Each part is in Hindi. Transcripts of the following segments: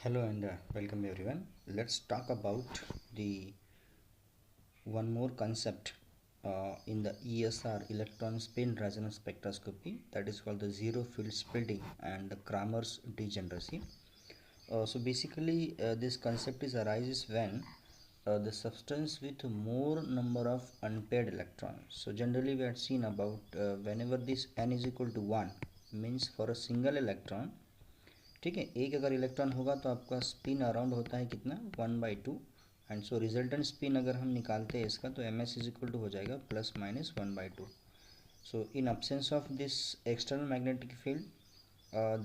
Hello and welcome everyone. Let's talk about the one more concept in the ESR electron spin resonance spectroscopy, that is called the zero field splitting and the Kramer's degeneracy. So basically this concept arises when the substance with more number of unpaired electrons. So generally we had seen about whenever this n is equal to 1 means for a single electron, ठीक है, एक अगर इलेक्ट्रॉन होगा तो आपका स्पिन अराउंड होता है कितना 1/2 एंड सो रिजल्टेंट स्पिन अगर हम निकालते हैं इसका तो M S is equal to हो जाएगा +-1/2. So in absence of this external magnetic field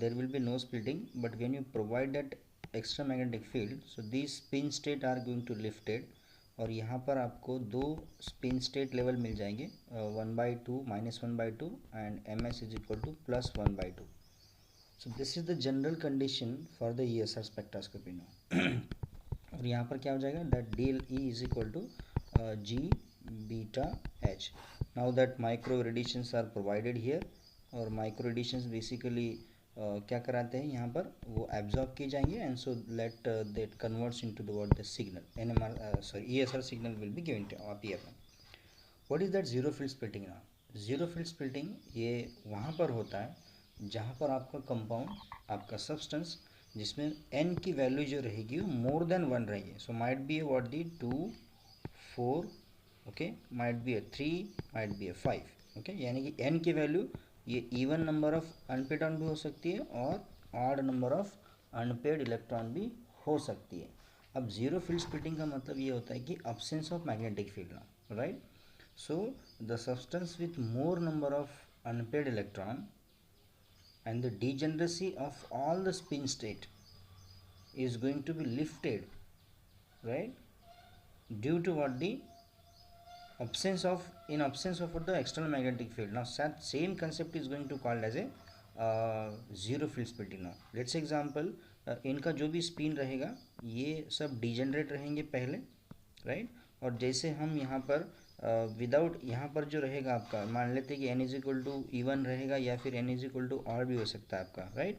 there will be no splitting, but when you provide that extra magnetic field, so these spin state are going to lifted और यहाँ पर आपको दो स्पिन स्टेट लेवल मिल जाएंगे 1/2 -1/2 and M S is equal to +1/2. So this is the general condition for the ESR spectroscopy now. और यहाँ पर क्या हो जाएगा that del E is equal to G beta H. Now that micro radiations are provided here और micro radiations basically क्या कराते हैं यहाँ पर वो absorb किए जाएंगे and so let that converts into the what the signal NMR ESR signal will be given to appear. What is that zero field splitting now? Zero field splitting ये वहाँ पर होता है जहाँ पर आपका कंपाउंड, आपका सब्सटेंस जिसमें n की वैल्यू जो रहेगी वो मोर देन 1 रहेगी. So might be A what the 2 4 okay, might be A 3, might be A 5 okay, यानी कि n की वैल्यू ये even number of unpaired electron भी हो सकती है और odd number of unpaired electron भी हो सकती है. अब जीरो फील्ड स्प्लिटिंग का मतलब ये होता है कि absence ऑफ मैग्नेटिक फील्ड ना, right. So the substance with more number of unpaired electron and the degeneracy of all the spin state is going to be lifted, right, due to what the absence of what the external magnetic field. Now same concept is going to called as a zero field splitting. now let's say example इनका जो भी स्पिन रहेगा ये सब डिजेनरेट रहेंगे पहले, राइट. और जैसे हम यहाँ पर विदाउट यहाँ पर जो रहेगा आपका मान लेते हैं कि n is equal to even रहेगा या फिर n इज इक्वल टू और भी हो सकता है आपका, right.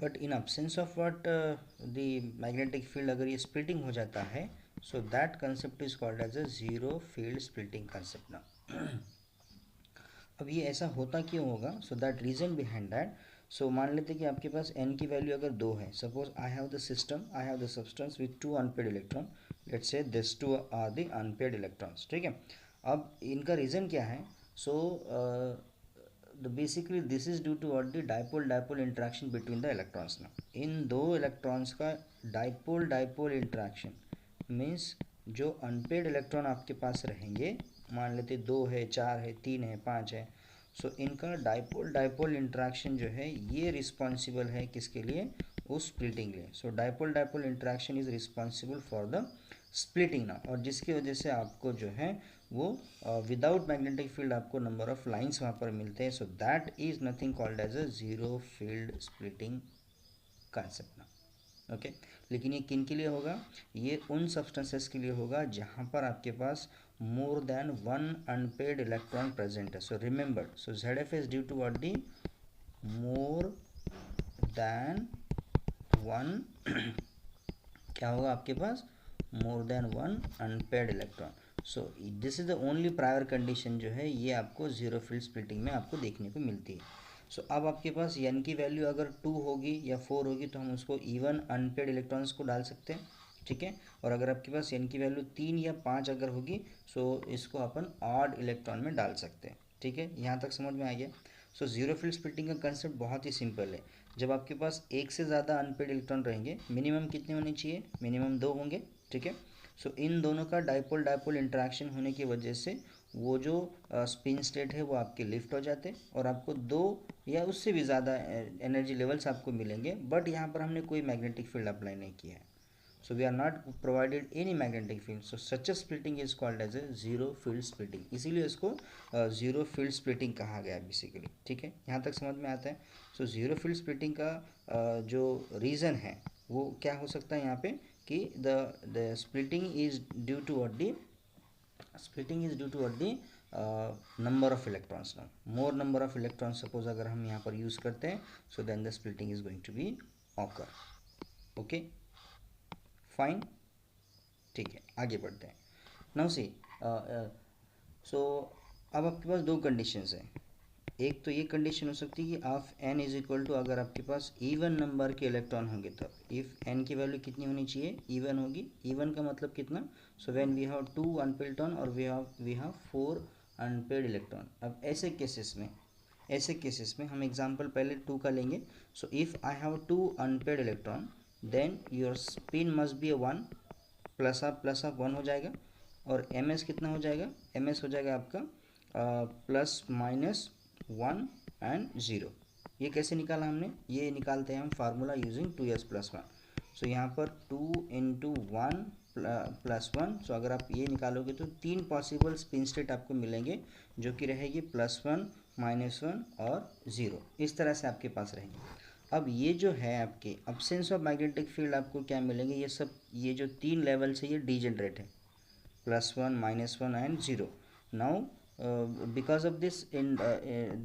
But in absence of what the magnetic field अगर ये स्प्लिटिंग हो जाता है so that concept is called as a zero field splitting concept. ना अब ये ऐसा होता क्यों होगा? So that reason behind that. So मान लेते हैं कि आपके पास n की वैल्यू अगर 2 है, suppose I have the system, I have the substance with 2 unpaired electron, let's say this 2 are the unpaired electrons, ठीक है. अब इनका रीज़न क्या है? So basically this is due to what the dipole dipole interaction between the electrons. ना इन दो इलेक्ट्रॉन्स का डाइपोल डाइपोल इंटरेक्शन मीन्स जो अनपेड इलेक्ट्रॉन आपके पास रहेंगे, मान लेते 2 है, 4 है, 3 है, 5 है, सो इनका डाइपोल डाइपोल इंटरेक्शन जो है ये रिस्पॉन्सिबल है किसके लिए? उस स्प्लिटिंग लिए. So dipole dipole interaction is responsible for the splitting. ना और जिसकी वजह से आपको जो है वो विदाउट मैग्नेटिक फील्ड आपको नंबर ऑफ लाइंस वहाँ पर मिलते हैं. So that is nothing called as a zero field splitting concept. ना ओके लेकिन ये किन के लिए होगा? ये उन सब्सटेंसेस के लिए होगा जहाँ पर आपके पास more than 1 unpaired electron present है. So remember, so Z F is due to what the more than 1 क्या होगा आपके पास? More than 1 unpaired electron. So this is the only prior condition जो है ये आपको जीरो फील्ड स्प्लिटिंग में आपको देखने को मिलती है. सो अब आपके पास n की वैल्यू अगर 2 होगी या 4 होगी तो हम उसको इवन अनपेड इलेक्ट्रॉन्स को डाल सकते हैं, ठीक है. और अगर आपके पास n की वैल्यू 3 या 5 अगर होगी सो इसको अपन ऑड इलेक्ट्रॉन में डाल सकते हैं, ठीक है. यहाँ तक समझ में आ गया? सो जीरो फील्ड स्प्लिटिंग का कंसेप्ट बहुत ही सिंपल है. जब आपके पास एक से ज़्यादा अनपेड इलेक्ट्रॉन रहेंगे, मिनिमम कितने होने चाहिए? मिनिमम 2 होंगे, ठीक है. सो इन दोनों का डाइपोल डाइपोल इंटरेक्शन होने की वजह से वो जो स्पिन स्टेट है वो आपके लिफ्ट हो जाते हैं और आपको 2 या उससे भी ज़्यादा एनर्जी लेवल्स आपको मिलेंगे. बट यहाँ पर हमने कोई मैग्नेटिक फील्ड अप्लाई नहीं किया है. So we are not provided any magnetic field. So such a splitting is called as a zero field splitting. इसीलिए इसको जीरो फील्ड स्प्लिटिंग कहा गया बेसिकली, ठीक है. यहाँ तक समझ में आता है? सो जीरो फील्ड स्प्लिटिंग का जो रीज़न है वो क्या हो सकता है यहाँ पे कि the splitting is due to what the number of electrons. ना more number of electrons suppose अगर हम यहाँ पर यूज़ करते हैं so then the splitting is going to be occur. Okay fine, ठीक है, आगे बढ़ते हैं। नाउ सी, सो अब आपके पास दो कंडीशंस हैं। एक तो ये कंडीशन हो सकती है कि of n is equal to, अगर आपके पास इवन नंबर के इलेक्ट्रॉन होंगे तब, इफ n की वैल्यू कितनी होनी चाहिए, इवन होगी। इवन का मतलब कितना, so when we have 2 unpaired electron और वी हैव 4 अनपेड इलेक्ट्रॉन। अब ऐसे केसेस में हम एग्जांपल पहले 2 का लेंगे। So if I have 2 unpaired electron then your spin must be 1, plus of 1 हो जाएगा, और ms कितना हो जाएगा, ms हो जाएगा आपका प्लस माइनस 1 एंड 0। ये कैसे निकाला हमने, ये निकालते हैं हम फार्मूला यूजिंग 2s प्लस 1। सो यहाँ पर 2 इंटू 1 प्लस 1। सो अगर आप ये निकालोगे तो 3 पॉसिबल स्पिन स्टेट आपको मिलेंगे, जो कि रहेगी +1, -1 और 0। इस तरह से आपके पास रहेंगे। अब ये जो है आपके अब्सेंस ऑफ मैग्नेटिक फील्ड आपको क्या मिलेंगे, ये सब, ये जो 3 लेवल से ये डीजेनरेट है, +1, -1 and 0. Now because of this in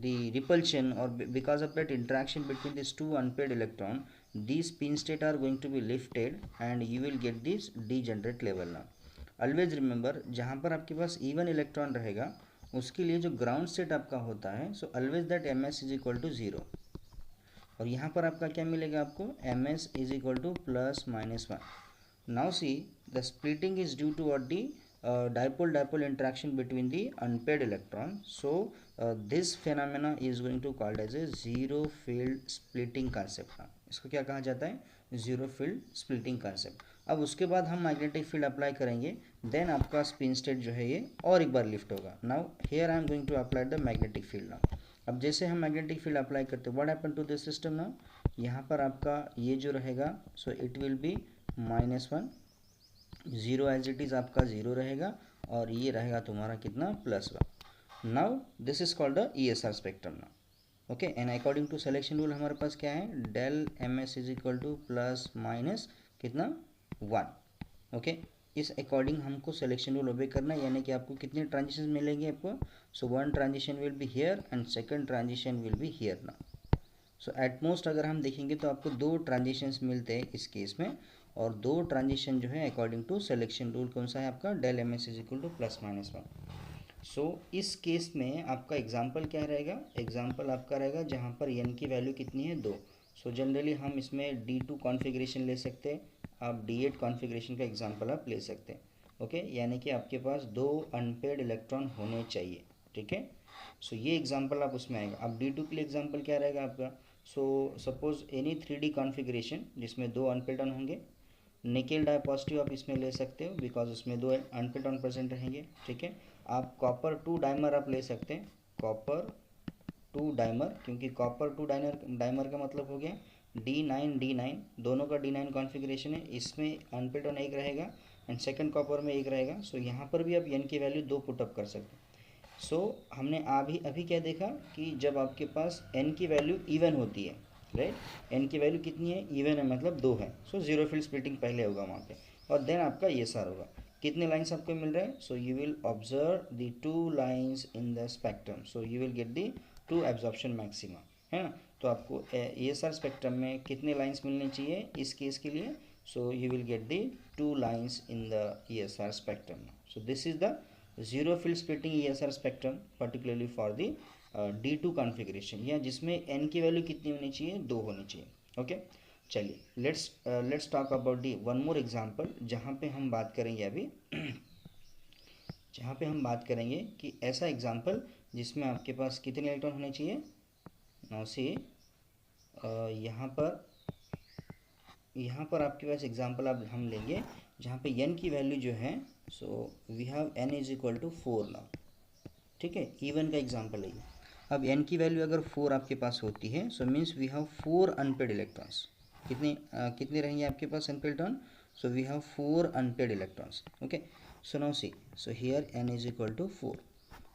the repulsion, or because of that interaction between these two unpaired electron, these spin state are going to be lifted and you will get this degenerate level. now always remember, जहाँ पर आपके पास even electron रहेगा उसके लिए जो ग्राउंड स्टेट आपका होता है, so always that ms is equal to 0, और यहाँ पर आपका क्या मिलेगा, आपको ms is equal to +-1. Now see, the splitting is due to what, the dipole interaction between the unpaired electron. So this phenomena is going to called as a zero field splitting concept. इसको क्या कहा जाता है, जीरो फील्ड स्प्लिटिंग कंसेप्ट। अब उसके बाद हम मैग्नेटिक फील्ड अप्लाई करेंगे, देन आपका स्पिन स्टेट जो है ये और एक बार लिफ्ट होगा। Now here I am going to apply the magnetic field. Now अब जैसे हम मैग्नेटिक फील्ड अप्लाई करते हैं, what happen to this system. Now यहाँ पर आपका ये जो रहेगा, so it will be -1, 0 as it is आपका 0 रहेगा, और ये रहेगा तुम्हारा कितना, +1। Now this is called the ESR spectrum. Now okay, and according to selection rule हमारे पास क्या है, del ms is equal to +- कितना 1। ओके, इस अकॉर्डिंग हमको सिलेक्शन रूल ओबे करना है, यानी कि आपको कितने ट्रांजिशन मिलेंगे आपको, सो 1 transition will be here and second transition will be here. Now so at most अगर हम देखेंगे तो आपको 2 ट्रांजिशंस मिलते हैं इस केस में, और 2 ट्रांजिशन जो है अकॉर्डिंग टू सिलेक्शन रूल कौन सा है आपका, del ms is equal to +-1। So इस केस में आपका एग्जांपल क्या रहेगा, एग्जांपल आपका रहेगा जहाँ पर n की वैल्यू कितनी है, 2। सो जनरली हम इसमें D2 कॉन्फ़िगरेशन ले सकते हैं, आप D8 कॉन्फ़िगरेशन का एग्जांपल आप ले सकते हैं। ओके, यानी कि आपके पास 2 अनपेड इलेक्ट्रॉन होने चाहिए, ठीक है। सो ये एग्जांपल आप उसमें आएगा। अब D2 के लिए एग्जांपल क्या रहेगा आपका, so suppose any 3D configuration जिसमें 2 अनपेड आयन होंगे, निकेल डाई पॉजिटिव आप इसमें ले सकते हो बिकॉज उसमें 2 अनपेड आयन प्रेजेंट रहेंगे, ठीक है। आप कॉपर 2 डाइमर आप ले सकते हैं, कॉपर 2 डाइमर, क्योंकि कॉपर 2 डाइमर का मतलब हो गया D9 दोनों का D9 कॉन्फ़िगरेशन है, इसमें अनपेड आयन एक रहेगा एंड सेकंड कॉपर में एक रहेगा। सो यहाँ पर भी आप n की वैल्यू 2 पुटअप कर सकते हैं। सो हमने अभी क्या देखा कि जब आपके पास n की वैल्यू इवन होती है, राइट, n की वैल्यू कितनी है, इवन है मतलब 2 है, सो जीरो फील्ड स्प्लिटिंग पहले होगा वहाँ पे, और देन आपका ESR होगा। कितने लाइंस आपको मिल रहे हैं, so you will observe the 2 lines in the spectrum, so you will get the 2 absorption maxima, है ना। तो आपको ESR स्पेक्ट्रम में कितने लाइंस मिलने चाहिए इस केस के लिए, so you will get the 2 lines in the ESR spectrum. So this is the zero field splitting ESR spectrum particularly for the D2 configuration, या जिसमें n की वैल्यू कितनी होनी चाहिए, 2 होनी चाहिए। ओके, चलिए let's talk about the one more example, जहाँ पे हम बात करेंगे अभी जहाँ पे हम बात करेंगे कि ऐसा एग्जांपल जिसमें आपके पास कितने इलेक्ट्रॉन होने चाहिए। नाउ सी, यहाँ पर आपके पास एग्जांपल अब हम लेंगे जहाँ पे n की वैल्यू जो है, so we have n is equal to 4 now, ठीक है, इवन का एग्जांपल है ये। अब n की वैल्यू अगर 4 आपके पास होती है, so means we have 4 unpaired electrons. कितने रहेंगे आपके पास unpaired electron, so we have 4 unpaired electrons. Okay, so now see, so here n is equal to 4।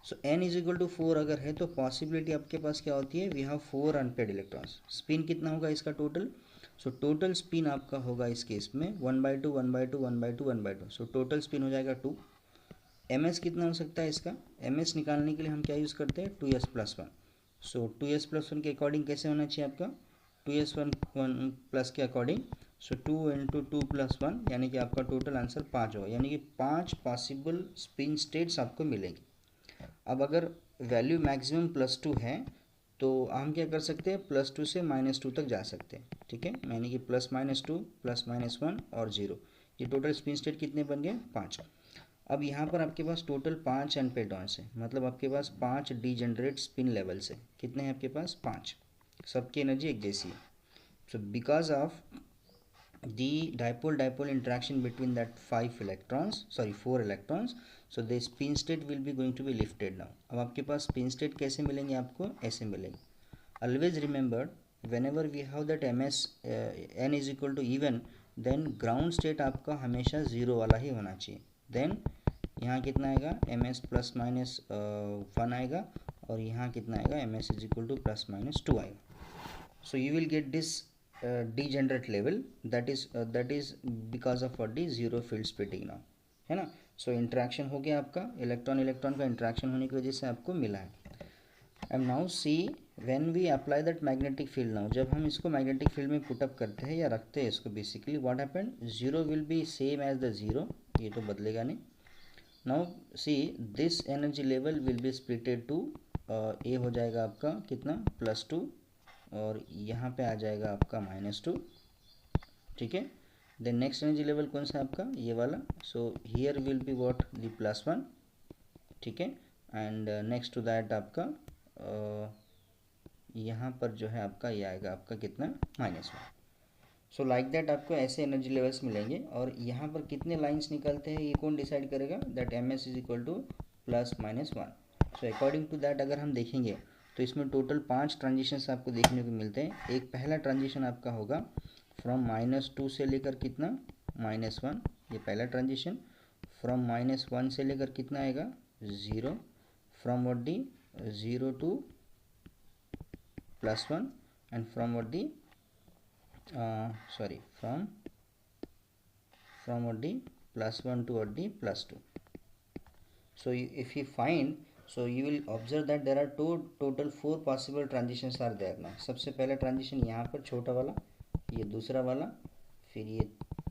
सो n इज इक्वल टू 4 अगर है तो पॉसिबिलिटी आपके पास क्या होती है, we have 4 unpaired electrons. Spin कितना होगा इसका टोटल, सो टोटल स्पिन आपका होगा इस केस में 1/2 1/2 1/2 1/2, सो टोटल स्पिन हो जाएगा 2। ms कितना हो सकता है इसका, ms निकालने के लिए हम क्या यूज़ करते हैं, 2s प्लस 1। सो 2s प्लस 1 के अकॉर्डिंग कैसे होना चाहिए आपका, 2s1 प्लस के अकॉर्डिंग सो 2 इंटू 2 + 1 यानी कि आपका टोटल आंसर 5 होगा, यानी कि 5 पॉसिबल स्पिन स्टेट्स आपको मिलेंगे। अब अगर वैल्यू मैक्सिमम +2 है तो हम क्या कर सकते हैं, +2 से -2 तक जा सकते हैं, ठीक है, यानी कि +-2 +-1 और 0, ये टोटल स्पिन स्टेट कितने बन गए, 5। अब यहाँ पर आपके पास टोटल 5 एनपेटॉन्स है, मतलब आपके पास 5 डीजेनरेट स्पिन लेवल्स है। कितने हैं आपके पास, 5, सबकी एनर्जी एक जैसी है। So because of the dipole interaction between that 4 electrons, so the spin state will be going to be lifted now। अब आपके पास spin state कैसे मिलेंगे, आपको ऐसे मिलेंगे। always remember whenever we have that ms n is equal to even, then ground state आपका हमेशा 0 वाला ही होना चाहिए। then यहाँ कितना आएगा, ms ±1 आएगा, और यहाँ कितना आएगा, ms is equal to ±2 आएगा। so you will get this degenerate level, that is because of what is zero field splitting now, है ना। सो इंट्रैक्शन हो गया आपका, इलेक्ट्रॉन इलेक्ट्रॉन का इंट्रैक्शन होने की वजह से आपको मिला है। And now see when we apply that magnetic field, now जब हम इसको मैग्नेटिक फील्ड में पुटअप करते हैं या रखते हैं इसको, basically what happen, zero will be same as the zero, ये तो बदलेगा नहीं। Now see this energy level will be splitted two, ए हो जाएगा आपका कितना, +2, और यहाँ पे आ जाएगा आपका -2, ठीक है। देन नेक्स्ट एनर्जी लेवल कौन सा आपका, ये वाला, सो here will be what, the +1, ठीक है। एंड नेक्स्ट टू दैट आपका यहाँ पर जो है आपका ये आएगा आपका कितना, -1। सो लाइक दैट आपको ऐसे एनर्जी लेवल्स मिलेंगे। और यहाँ पर कितने लाइंस निकलते हैं ये कौन डिसाइड करेगा, that ms is equal to +-1। So according to that अगर हम देखेंगे तो इसमें टोटल 5 ट्रांजिशंस आपको देखने को मिलते हैं। एक पहला ट्रांजिशन आपका होगा फ्रॉम -2 से लेकर कितना, -1, ये पहला ट्रांजिशन। फ्रॉम -1 से लेकर कितना आएगा, 0, from what the 0 to +1, and from what the from what the +1 to what the +2. So if you find, so you will observe that there are total 4 possible transitions are there now। सबसे पहला ट्रांजिशन यहाँ पर छोटा वाला, ये दूसरा वाला, फिर ये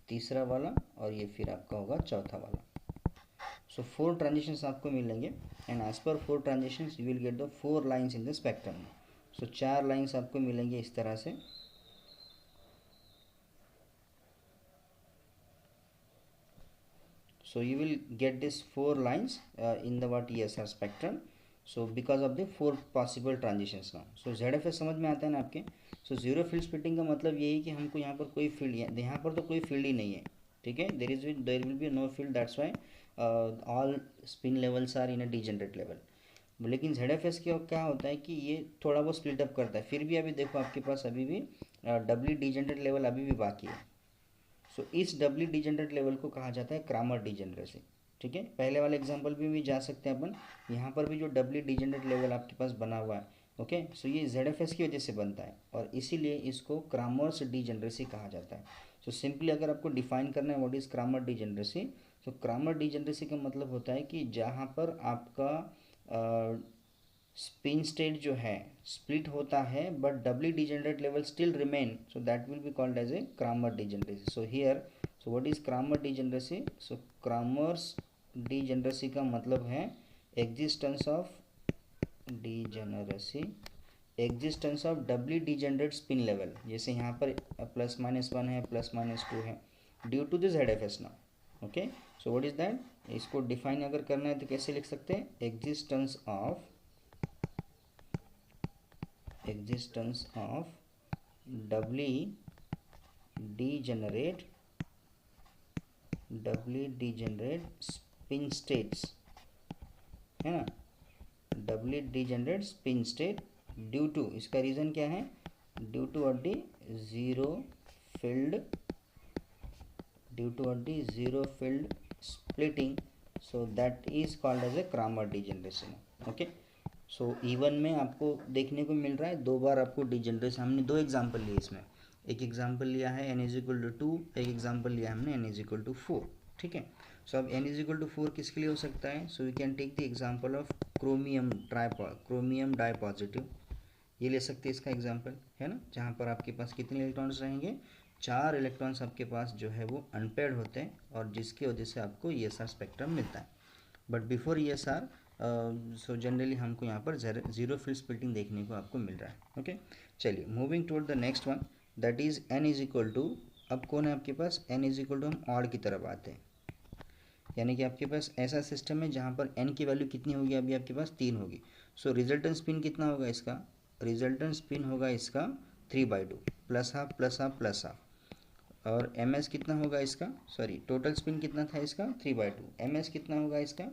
तीसरा वाला, और ये फिर आपका होगा चौथा वाला। so 4 transitions आपको मिलेंगे, and as per 4 transitions you will get the 4 lines in the spectrum। so 4 lines आपको मिलेंगे इस तरह से। so you will get this 4 lines in the what ESR spectrum, so because of the 4 possible transitions now। so ZFS समझ में आता है ना आपके। so जीरो फील्ड स्प्लिटिंग का मतलब यही कि हमको यहाँ पर कोई फील्ड, यहाँ पर तो कोई फील्ड ही नहीं है, ठीक है, there will be no field, that's why all spin levels are in a degenerate level. लेकिन ZFS क्या होता है कि ये थोड़ा बहुत स्प्लिट अप करता है, फिर भी अभी देखो आपके पास अभी भी डब्ल्यू डीजेनरेट लेवल अभी भी बाकी है। सो इस डब्ल्यू डीजेनरेट लेवल को कहा जाता है क्रामर डीजेनरेसी, ठीक है। पहले वाले एग्जांपल भी जा सकते हैं अपन, यहाँ पर भी जो डब्ल्यू डीजेनरेट लेवल आपके पास बना हुआ है, ओके, सो ये ZFS की वजह से बनता है, और इसीलिए इसको क्रामर्स डीजेनरेसी कहा जाता है। सो सिंपली अगर आपको डिफाइन करना है व्हाट इज़ क्रामर डीजेनरेसी, तो क्रामर डीजेनरेसी का मतलब होता है कि जहाँ पर आपका स्पिन स्टेट जो है स्प्लिट होता है but W degenerate level still remain, so that will be called as a Kramer degeneracy. So here, so what is Kramer degeneracy, so Kramers degeneracy का मतलब है existence of degeneracy, existence of W degenerate spin level, जैसे यहाँ पर +-1 है, +-2 है, due to this ZFS now, okay. So what is that, इसको डिफाइन अगर करना है तो कैसे लिख सकते हैं, existence of W degenerate spin states, है ना, W degenerate spin state due to, इसका रीज़न क्या है, due to what the zero field splitting, so that is called as a Kramer degeneration, okay. So even में आपको देखने को मिल रहा है 2 बार आपको डीजेनरेशन, हमने 2 एग्जाम्पल लिए इसमें, एक एग्जाम्पल लिया है n=2, एक एग्जाम्पल लिया हमने n=4, ठीक है। सो अब n=4 किसके लिए हो सकता है, so we can take the example of chromium dipositive, ये ले सकते हैं इसका एग्जाम्पल, है ना, जहाँ पर आपके पास कितने इलेक्ट्रॉन्स रहेंगे, 4 इलेक्ट्रॉन्स आपके पास जो है वो अनपेयर्ड होते हैं और जिसकी वजह से आपको ESR स्पेक्ट्रम मिलता है। But before ESR so generally हमको यहाँ पर जीरो फील्ड स्प्लिटिंग देखने को आपको मिल रहा है। ओके, चलिए moving toward the next one, that is n is equal to, अब कौन है आपके पास, n इज इक्वल टू हम ऑड की तरफ आते हैं, यानी कि आपके पास ऐसा सिस्टम है जहाँ पर n की वैल्यू कितनी होगी, अभी आपके पास 3 होगी। सो रिजल्टेंट स्पिन कितना होगा इसका, रिजल्टेंट स्पिन होगा इसका 3/2 plus half plus half plus half. और ms कितना होगा इसका, सॉरी टोटल स्पिन कितना था इसका 3/2, ms कितना होगा इसका,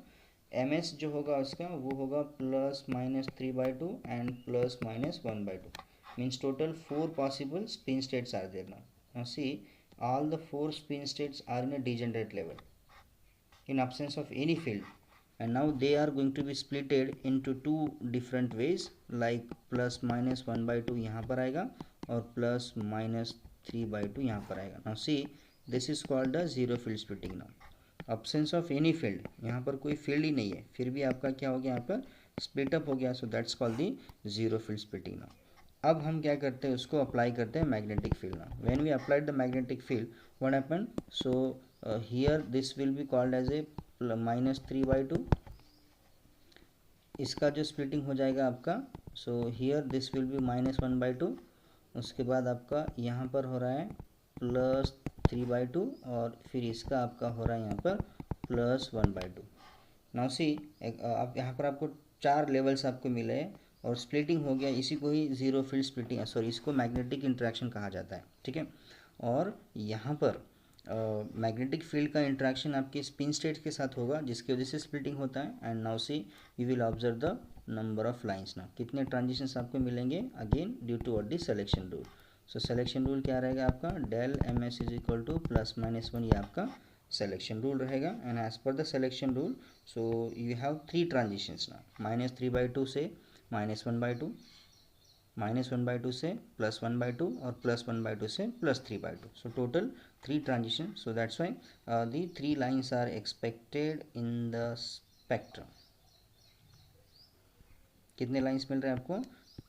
ms जो होगा उसका वो होगा plus minus 3/2 and plus minus 1/2, means total 4 possible spin states are there now. Now see, all the 4 spin states are in a degenerate level in absence of any field, and now they are going to be splitted into two different ways, like plus minus 1/2 यहाँ पर आएगा और plus minus 3/2 यहाँ पर आएगा। now see, this is called the zero field splitting now. absence of any field, यहाँ पर कोई field ही नहीं है, फिर भी आपका क्या हो गया, यहाँ पर split up हो गया, so that's called the zero field splitting now. अब हम क्या करते हैं, उसको अप्लाई करते हैं मैग्नेटिक फील्ड ना। When we applied the magnetic field what happen, so here this will be called as a -3/2, इसका जो स्प्लिटिंग हो जाएगा आपका, so here this will be -1/2, उसके बाद आपका यहाँ पर हो रहा है +3/2 और फिर इसका आपका हो रहा है यहाँ पर +1/2। नाउ सी, आप यहाँ पर आपको 4 लेवल्स आपको मिले हैं और स्प्लिटिंग हो गया, इसी को ही जीरो फील्ड स्प्लिटिंग, सॉरी इसको मैग्नेटिक इंटरेक्शन कहा जाता है, ठीक है। और यहाँ पर मैग्नेटिक फील्ड का इंटरेक्शन आपके स्पिन स्टेट के साथ होगा जिसकी वजह से स्प्लिटिंग होता है। And now see, you will observe the number of lines ना, कितने ट्रांजिशंस आपको मिलेंगे, again due to what the selection rule. So selection rule क्या रहेगा आपका, del ms is equal to +-1, ये आपका selection rule रहेगा। And as per the selection rule, so you have 3 transitions ना, -3/2 से -1/2, -1/2 से +1/2 और +1/2 से +3/2, so total 3 transition. So that's why the 3 lines are expected in the spectrum. कितने लाइन्स मिल रहे हैं आपको,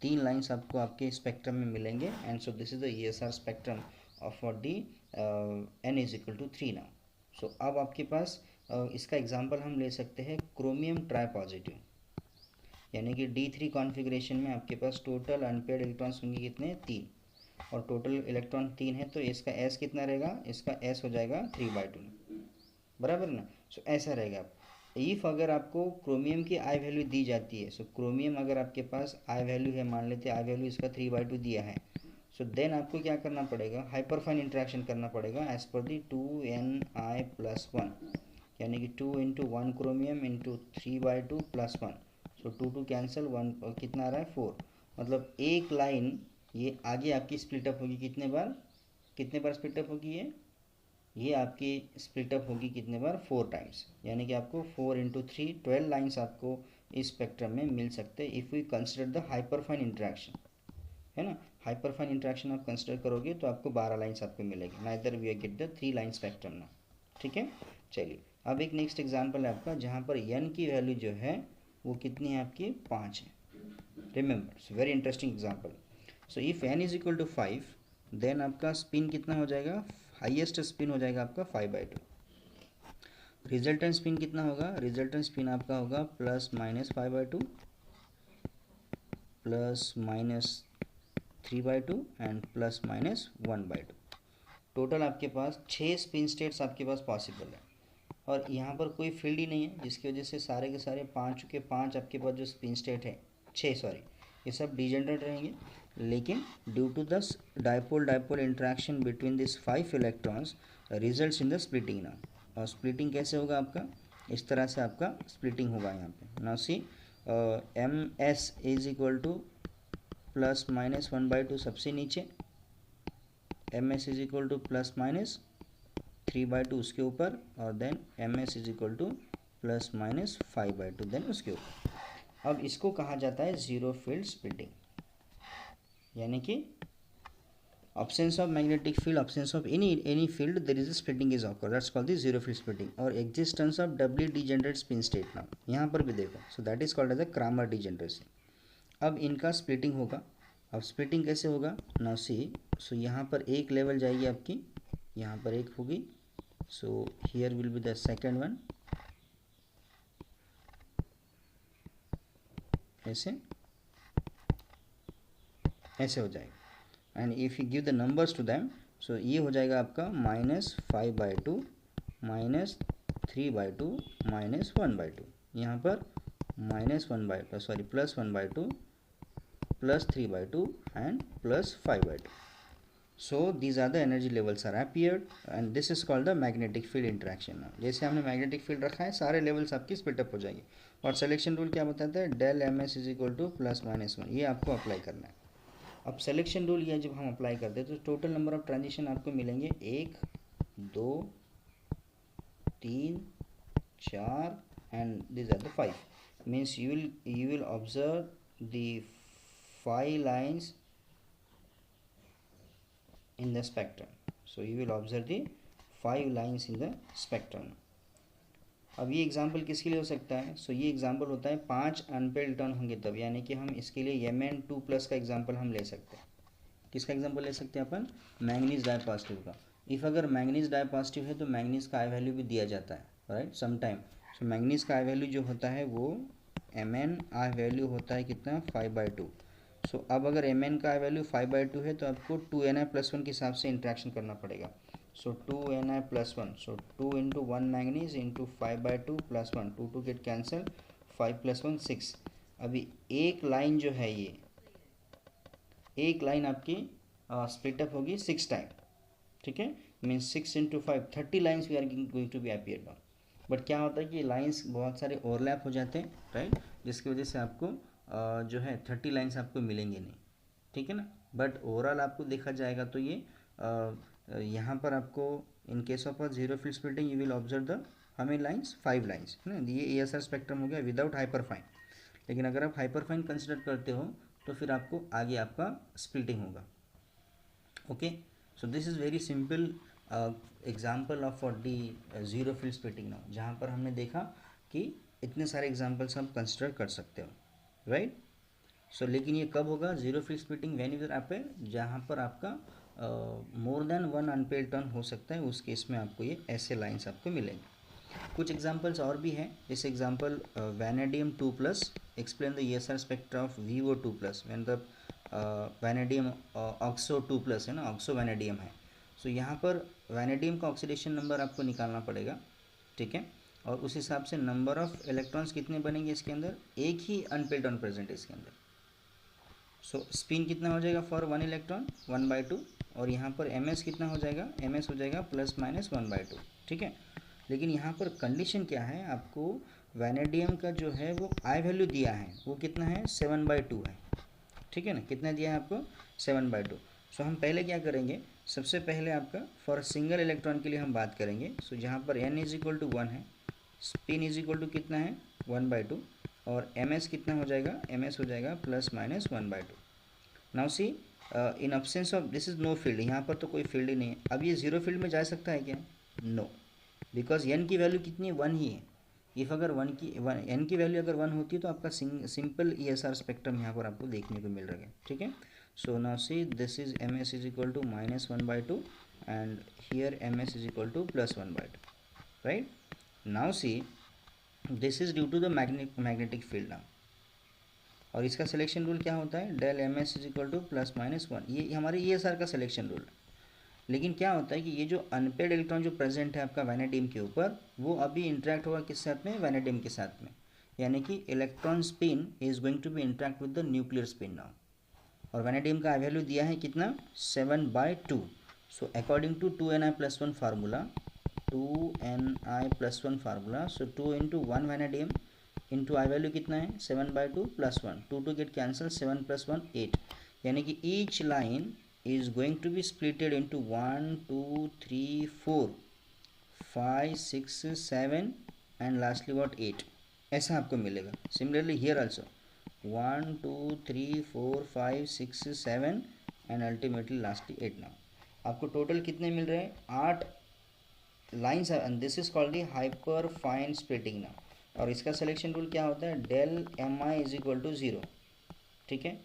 3 लाइन्स आपको आपके स्पेक्ट्रम में मिलेंगे। And so this is the ESR spectrum of the n is equal to 3 now. सो अब आपके पास इसका एग्जांपल हम ले सकते हैं क्रोमियम ट्राई पॉजिटिव, यानी कि D3 कॉन्फ़िगरेशन में आपके पास टोटल अनपेयर्ड इलेक्ट्रॉन्स होंगे कितने, 3, और टोटल इलेक्ट्रॉन 3 है, तो इसका S कितना रहेगा, इसका S हो जाएगा 3/2, बराबर ना। सो ऐसा रहेगा। इफ़ अगर आपको क्रोमियम की आई वैल्यू दी जाती है, सो क्रोमियम अगर आपके पास आई वैल्यू है, मान लेते हैं आई वैल्यू इसका 3/2 दिया है, सो देन आपको क्या करना पड़ेगा, हाइपरफाइन इंट्रैक्शन करना पड़ेगा एज पर दी 2ni+1, यानी कि 2 × 1 क्रोमियम × 3/2 + 1, सो 2 कैंसिल, 1 कितना आ रहा है 4, मतलब एक लाइन ये आगे आपकी स्प्लिटअप होगी कितने बार स्प्लिटअप होगी, ये आपकी स्प्लिटअप होगी कितने बार, 4 टाइम्स, यानी कि आपको 4 × 3 12 लाइन्स आपको इस स्पेक्ट्रम में मिल सकते हैं if we consider the hyperfine interaction, है ना। हाइपरफाइन इंट्रैक्शन आप कंसिडर करोगे तो आपको 12 लाइन्स आपको मिलेगी, neither we get the 3 line spectrum ना, ठीक है। चलिए अब एक नेक्स्ट एग्जांपल है आपका जहाँ पर n की वैल्यू जो है वो कितनी है आपकी, 5 है। Remember, very interesting example. So if n is equal to 5, then आपका स्पिन कितना हो जाएगा, हाईएस्ट स्पिन हो जाएगा आपका 5/2। रिजल्टेंट स्पिन कितना होगा, रिजल्टेंट स्पिन आपका होगा +-5/2 +-3/2 एंड +-1/2। टोटल आपके पास 6 स्पिन स्टेट्स आपके पास पॉसिबल है, और यहाँ पर कोई फील्ड ही नहीं है जिसकी वजह से सारे के सारे 5 के 5 आपके पास जो स्पिन स्टेट है 6 सॉरी, ये सब डिजेनरेट रहेंगे। लेकिन due to the dipole interaction between this 5 electrons results in the splitting ना। और स्प्लिटिंग कैसे होगा आपका, इस तरह से आपका स्प्लिटिंग होगा यहाँ पे। Now see, ms is equal to +-1/2 सबसे नीचे, ms इज इक्वल टू +-3/2 उसके ऊपर, और then ms is equal to +-5/2 then उसके ऊपर। अब इसको कहा जाता है जीरो फील्ड स्प्लिटिंग, यानी कि absence of magnetic field, absence of any field, there is a splitting is occur, that's called the zero field splitting, और existence of doubly degenerate spin state now, यहाँ पर भी देखो, so that is called as a Kramer degeneracy। अब इनका स्प्लिटिंग होगा, अब स्प्लिटिंग कैसे होगा, नाउ सी, सो यहाँ पर एक लेवल जाएगी आपकी, यहाँ पर एक होगी, so here will be the second one, ऐसे ऐसे हो जाएगा। And if you give the numbers to them, so ये हो जाएगा आपका -5/2, -3/2, -1/2, यहाँ पर -1/2 sorry +1/2, +3/2 and +5/2. So these are the energy levels are appeared and this is called the magnetic field interaction. जैसे हमने मैग्नेटिक फील्ड रखा है सारे लेवल्स आपकी स्प्लिटअप हो जाएंगे। और सिलेक्शन रूल क्या बताता है, del MS is equal to +-1, ये आपको अप्लाई करना है। अब सिलेक्शन रूल ये जब हम अप्लाई करते हैं तो टोटल नंबर ऑफ ट्रांजिशन आपको मिलेंगे 1, 2, 3, 4 and this are the 5, means you will observe the 5 lines in the spectrum. So you will observe the 5 lines in the spectrum. अब ये एग्जाम्पल किसके लिए हो सकता है, सो ये एग्जाम्पल होता है 5 अनपेड इलेक्ट्रॉन होंगे तब, यानी कि हम इसके लिए Mn2+ का एग्जाम्पल हम ले सकते हैं। किसका एग्जाम्पल ले सकते हैं अपन, मैंगनीज डाई पॉजिटिव का। इफ़ अगर मैंगनीज डाई पॉजिटिव है तो मैंगनीज का आई वैल्यू भी दिया जाता है, राइट, समटाइम। सो मैंगनीज का आई वैल्यू जो होता है वो Mn आई वैल्यू होता है कितना, 5/2। सो अब अगर Mn का आई वैल्यू 5/2 है तो आपको 2Ni+1 के हिसाब से इंट्रैक्शन करना पड़ेगा। So 2Ni+1, so 2 into 1 manganese into 5/2 + 1, 2 get cancelled, 5 + 1 6। अभी एक लाइन जो है ये एक लाइन आपकी स्प्लिटअप होगी 6 टाइम, ठीक है, means 6 into 5 30 lines we are going to be appear down. But क्या होता है कि लाइन्स बहुत सारे ओवरलैप हो जाते हैं, राइट, जिसकी वजह से आपको जो है 30 लाइन्स आपको मिलेंगे नहीं, ठीक है ना। बट ओवरऑल आपको देखा जाएगा तो ये यहाँ पर आपको in case of zero field splitting you will observe the हमें लाइन्स 5 लाइन्स है ना, ये ASR स्पेक्ट्रम हो गया विदाउट हाइपरफाइन। लेकिन अगर आप हाइपरफाइन कंसिडर करते हो तो फिर आपको आगे आपका स्प्लिटिंग होगा। Okay, so this is very simple example of for the zero field splitting now, जहाँ पर हमने देखा कि इतने सारे एग्जाम्पल्स हम कंसिडर कर सकते हो, राइट। सो लेकिन ये कब होगा जीरो फील्ड स्प्लिटिंग, व्हेन इधर आप जहाँ पर आपका मोर देन 1 अनपेड इलेक्ट्रॉन हो सकता है, उस केस में आपको ये ऐसे लाइंस आपको मिलेंगे। कुछ एग्जांपल्स और भी हैं, जैसे example vanadium 2+, explain the ESR spectra of VO2+, when the vanadium oxo 2+ है ना, ऑक्सो वैनेडियम है। सो यहाँ पर वैनेडियम का ऑक्सीडेशन नंबर आपको निकालना पड़ेगा, ठीक है, और उस हिसाब से नंबर ऑफ इलेक्ट्रॉन्स कितने बनेंगे इसके अंदर, एक ही अनपेड इलेक्ट्रॉन प्रेजेंट है इसके अंदर। सो स्पिन कितना हो जाएगा फॉर 1 इलेक्ट्रॉन, 1/2, और यहाँ पर MS कितना हो जाएगा, MS हो जाएगा ±1/2, ठीक है। लेकिन यहाँ पर कंडीशन क्या है, आपको वैनेडियम का जो है वो आई वैल्यू दिया है, वो कितना है, 7/2 है, ठीक है ना, कितना दिया है आपको, 7/2। सो हम पहले क्या करेंगे, सबसे पहले आपका फॉर सिंगल इलेक्ट्रॉन के लिए हम बात करेंगे। सो जहाँ पर N = 1 है, स्पिन = कितना है, 1/2, और MS कितना हो जाएगा, MS हो जाएगा ±1/2। Now see in absence of this is know field, यहाँ पर तो कोई फील्ड ही नहीं है। अब ये जीरो फील्ड में जा सकता है क्या, नो, बिकॉज N की वैल्यू कितनी है, 1 ही है। इफ़ अगर N की वैल्यू अगर 1 होती है तो आपका सिंपल ESR स्पेक्ट्रम यहाँ पर आपको देखने को मिल रहा है, ठीक है। So now see this is MS = -1/2 and here MS = +1/2, right. Now see this is due to the magnetic field now, और इसका सिलेक्शन रूल क्या होता है, डेल MS = +-1, ये हमारे ESR का सिलेक्शन रूल है। लेकिन क्या होता है कि ये जो अनपेड इलेक्ट्रॉन जो प्रेजेंट है आपका वैनेडियम के ऊपर, वो अभी इंटरेक्ट होगा किस साथ में, वैनेडियम के साथ में, यानी कि electron spin is going to be interact with the nuclear spin now. और वैनेडियम का वैल्यू दिया है कितना, 7/2। So according to 2Ni+1 formula, 2Ni+1 formula, so 2 into 1 vanadium into I value कितना है, 7/2 + 1, 2 गेट कैंसल, 7 + 1 8, यानी कि each line is going to be splitted into 1 2 3 4 5 6 7 and lastly what 8, ऐसा आपको मिलेगा। Similarly here also 1 2 3 4 5 6 7 and ultimately lastly 8। Now आपको टोटल कितने मिल रहे हैं, 8 lines, and this is called the hyperfine splitting now. और इसका सिलेक्शन रूल क्या होता है, डेल MI = 0, ठीक है,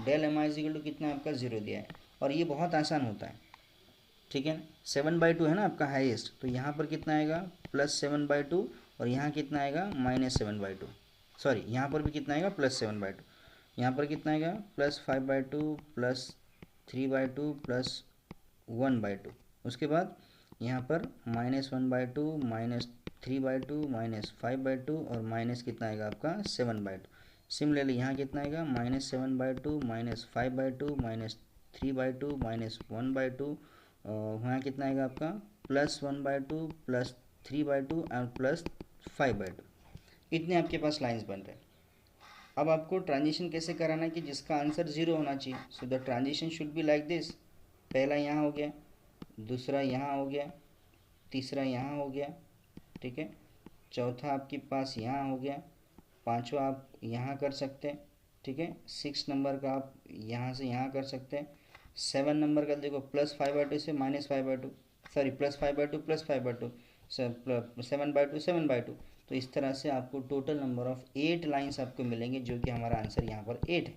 del M I is equal to कितना है आपका 0 दिया है, और ये बहुत आसान होता है, ठीक है। 7/2 है ना आपका हाईएस्ट, तो यहाँ पर कितना आएगा +7/2, और यहाँ कितना आएगा -7/2, सॉरी यहाँ पर भी कितना आएगा +7/2, यहाँ पर कितना आएगा +5/2 +3/2 +1/2, उसके बाद यहाँ पर -1/2 -3/2 -5/2 और माइनस कितना आएगा आपका 7/2। सिमिलरली यहाँ कितना आएगा -7/2 -5/2 -3/2 -1/2, वहाँ कितना आएगा आपका +1/2 +3/2 और +5/2। इतने आपके पास लाइंस बन रहे हैं। अब आपको ट्रांजिशन कैसे कराना है कि जिसका आंसर 0 होना चाहिए। So the transition should be like this, पहला यहाँ हो गया, दूसरा यहाँ हो गया, तीसरा यहाँ हो गया, ठीक है, चौथा आपके पास यहाँ हो गया, पांचवा आप यहाँ कर सकते हैं, ठीक है, 6 नंबर का आप यहाँ से यहाँ कर सकते हैं, 7 नंबर का देखो +5/2 से -5/2, सॉरी +5/2 +5/2, 7/2 7/2। तो इस तरह से आपको टोटल नंबर ऑफ 8 लाइंस आपको मिलेंगे, जो कि हमारा आंसर यहाँ पर 8 है।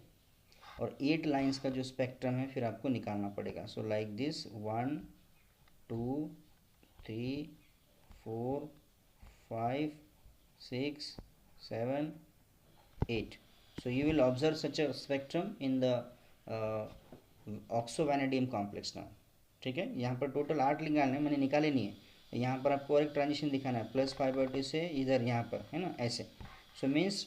और 8 लाइंस का जो स्पेक्ट्रम है फिर आपको निकालना पड़ेगा। So like this 1 2 3 4 5 6 7 8। So you will observe such a spectrum in the oxo-vanadium complex now, ठीक है। यहाँ पर टोटल 8 निकालने, मैंने निकाले नहीं है, यहाँ पर आपको और एक ट्रांजिशन दिखाना है +5/2 से इधर यहाँ पर, है ना, ऐसे। सो मीन्स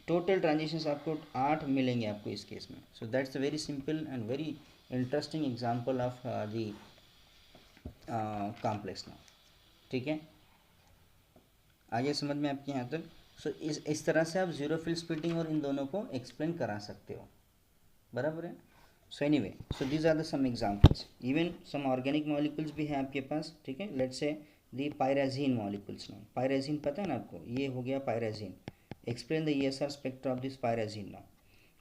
टोटल ट्रांजिशंस आपको 8 मिलेंगे आपको इस केस में। So that's a very simple and very interesting example of the complex now, ठीक है। आगे समझ में आपके यहाँ तक। सो इस तरह से आप जीरो फिल स्प्लिटिंग और इन दोनों को एक्सप्लेन करा सकते हो, बराबर है। So anyway, so these are the some examples. Even some organic molecules भी हैं आपके पास, ठीक है। Let's say the पायराजीन molecules now. पायराजीन पता है ना आपको, ये हो गया पायराजीन। Explain the ESR spectra of this पायराजीन now.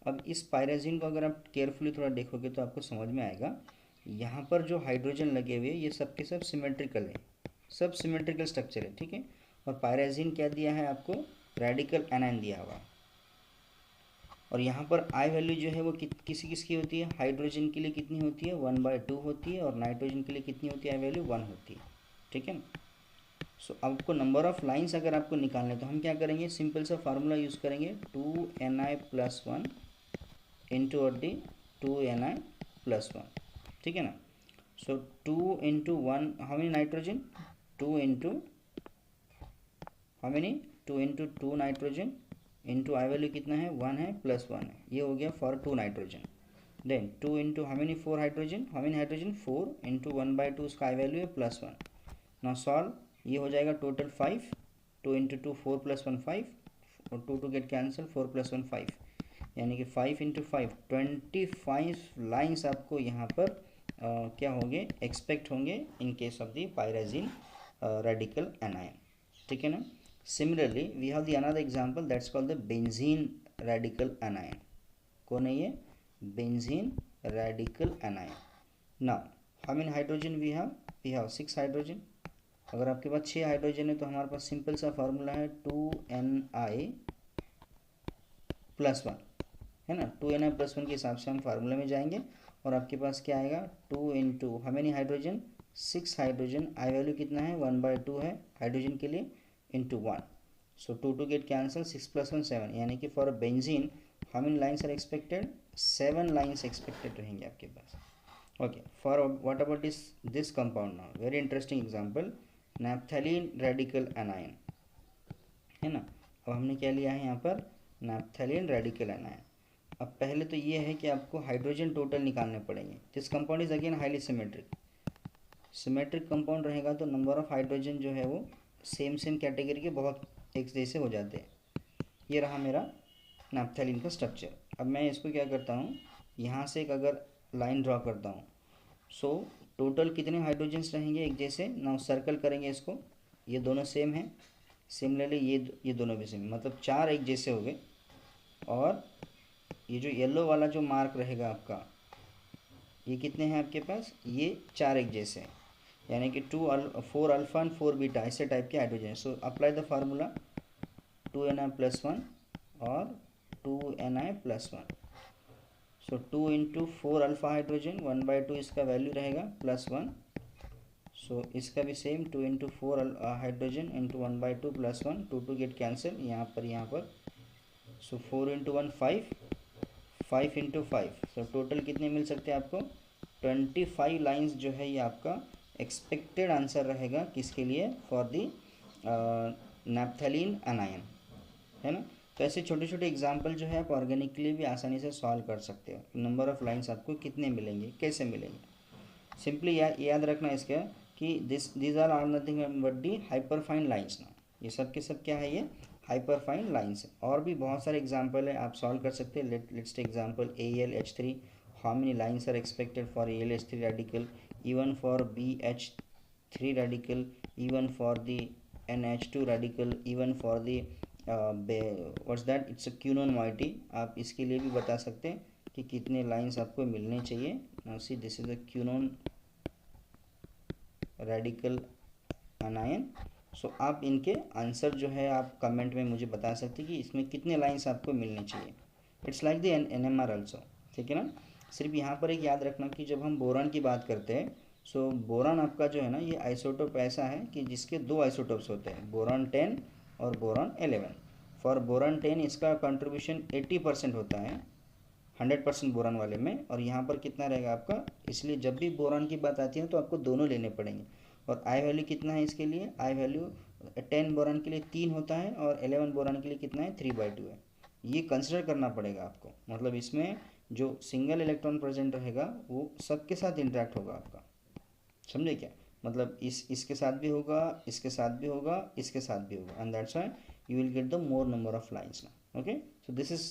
अब इस पायराजीन को अगर आप केयरफुली थोड़ा देखोगे तो आपको समझ में आएगा, यहाँ पर जो हाइड्रोजन लगे हुए ये सब के सब सिमेट्रिकल है, सब सिमेट्रिकल स्ट्रक्चर है, ठीक है। और पायराजीन क्या दिया है आपको, रेडिकल एनायन दिया हुआ। और यहाँ पर आई वैल्यू जो है वो किसी किसकी होती है, हाइड्रोजन के लिए कितनी होती है 1/2 होती है, और नाइट्रोजन के लिए कितनी होती है आई वैल्यू 1 होती है, ठीक है ना। सो आपको नंबर ऑफ लाइंस अगर आपको निकालने तो हम क्या करेंगे, सिंपल सा फार्मूला यूज़ करेंगे 2ni+1 इंटू 2ni+1, ठीक है ना। So 2 × 1 how many nitrogen, 2 × how many 2 × 2 nitrogen into I value कितना है 1 है +1 है, ये हो गया for 2 nitrogen. Then 2 × how many 4 hydrogen, how many hydrogen 4 × 1/2 उसका आई वैल्यू है +1। नाउ सॉल्व, ये हो जाएगा टोटल 5, 2 × 2 4 + 1 5, और 2 गेट कैंसिल, 4 + 1 5, यानी कि 5 × 5 25 लाइन्स आपको यहाँ पर क्या होंगे, एक्सपेक्ट होंगे in case of the पायराजीन radical anion, ठीक है ना। Similarly, we have the another example that's called the benzene radical anion. कौन है ये, benzene radical anion. Now, how many hydrogen we have? We have 6 hydrogen. अगर आपके पास 6 हाइड्रोजन है तो हमारे पास सिंपल सा फार्मूला है 2ni+1, है ना। 2ni+1 के हिसाब से हम फार्मूला में जाएंगे, और आपके पास क्या आएगा 2 × how many hydrogen 6 hydrogen, I value कितना है 1/2 है हाइड्रोजन के लिए, into 1. So 2 get cancel, 6 + 1 7, यानी कि for benzene how many lines are expected, 7 lines expected रहेंगे आपके पास। Okay, for what about this compound now, very interesting example, naphthalene radical anion, है ना। अब हमने क्या लिया है यहाँ पर, naphthalene radical anion। अब पहले तो ये है कि आपको हाइड्रोजन टोटल निकालने पड़ेंगे। This compound is again highly symmetric. Symmetric compound रहेगा तो नंबर ऑफ हाइड्रोजन जो है वो सेम कैटेगरी के बहुत एक जैसे हो जाते हैं। ये रहा मेरा नैप्थेलिन का स्ट्रक्चर। अब मैं इसको क्या करता हूँ, यहाँ से एक अगर लाइन ड्रॉ करता हूँ, सो टोटल कितने हाइड्रोजन्स रहेंगे एक जैसे, नाउ सर्कल करेंगे इसको, ये दोनों सेम हैं, सिमिलरली ये दोनों भी सेम, मतलब 4 एक जैसे हो गए। और ये जो येलो वाला जो मार्क रहेगा आपका, ये कितने हैं आपके पास, ये 4 एक जैसे हैं, यानी कि 4 अल्फा एंड 4 बीटा ऐसे टाइप के hydrogen. So apply the formula 2ni+1 और 2ni+1। सो 2 इंटू 4 अल्फा हाइड्रोजन, 1/2 इसका वैल्यू रहेगा +1। सो इसका भी same 2 into 4 hydrogen into 1/2 +1, 2 get cancel यहाँ पर। सो 4 इंटू 1 5, 5 इंटू 5, सो टोटल कितने मिल सकते हैं आपको? 25 लाइन्स जो है ये आपका एक्सपेक्टेड आंसर रहेगा किसके लिए? फॉर दी नैप्थलीन अनायन, है ना। तो ऐसे छोटे छोटे एग्जाम्पल जो है आप ऑर्गेनिक के लिए भी आसानी से सॉल्व कर सकते हो। नंबर ऑफ लाइन्स आपको कितने मिलेंगे, कैसे मिलेंगे? सिंपली याद रखना इसका कि these are nothing but the hyperfine lines ना। ये सब के सब क्या है? ये हाइपरफाइन लाइन्स है। और भी बहुत सारे एग्जाम्पल है, आप सॉल्व कर सकते हैं। Let's take example AlH3, how many lines are expected for AlH3 radical, even for BH3 radical, even for the NH2 radical, even for the what's that, it's a quinone moiety. आप इसके लिए भी बता सकते हैं कि कितने लाइन्स आपको मिलने चाहिए। Now see this is the quinone radical anion. सो आप इनके आंसर जो है आप कमेंट में मुझे बता सकते हैं कि इसमें कितने लाइन्स आपको मिलने चाहिए। It's like the NMR also, ठीक है ना। सिर्फ यहाँ पर एक याद रखना कि जब हम बोरान की बात करते हैं, सो बोरान आपका जो है ना, ये आइसोटोप ऐसा है कि जिसके दो आइसोटोप्स होते हैं, बोरान 10 और बोरान 11। फॉर बोरान 10 इसका कंट्रीब्यूशन 80% होता है 100% बोरान वाले में, और यहाँ पर कितना रहेगा आपका? इसलिए जब भी बोरान की बात आती है तो आपको दोनों लेने पड़ेंगे। और आई वैल्यू कितना है इसके लिए? आई वैल्यू 10 बोरान के लिए 3 होता है और 11 बोरान के लिए कितना है? 3/2 है। ये कंसिडर करना पड़ेगा आपको, मतलब इसमें जो सिंगल इलेक्ट्रॉन प्रेजेंट रहेगा वो सबके साथ इंटरेक्ट होगा आपका, समझे क्या? मतलब इसके साथ भी होगा, इसके साथ भी होगा, इसके साथ भी होगा, and that's why you will get the more number of lines now. Okay, so this is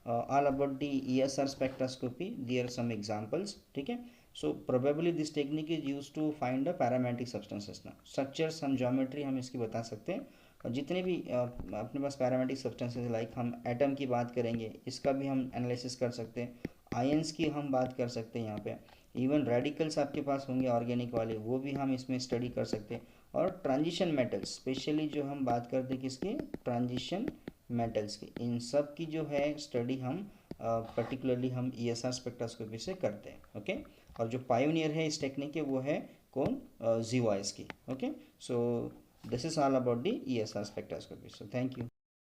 all about the ESR spectroscopy. There are some examples, ठीक है। so probably this technique is used to find the parametric substances now. structures हम geometry हम इसकी बता सकते हैं, और जितने भी अपने पास parametric substances लाइक हम एटम की बात करेंगे, इसका भी हम एनालिसिस कर सकते हैं। आयंस की हम बात कर सकते हैं यहाँ पे। इवन रेडिकल्स आपके पास होंगे ऑर्गेनिक वाले, वो भी हम इसमें स्टडी कर सकते हैं। और ट्रांजिशन मेटल्स, स्पेशली जो हम बात करते हैं किसकी? ट्रांजिशन मेटल्स की, इन सब की जो है स्टडी हम पर्टिकुलरली हम ESR स्पेक्ट्रोस्कोपी से करते हैं। ओके, और जो पायोनियर है इस टेक्निक के वो है कौन? ZEWIS की। Okay, so this is all about the ESR spectroscopy. So thank you.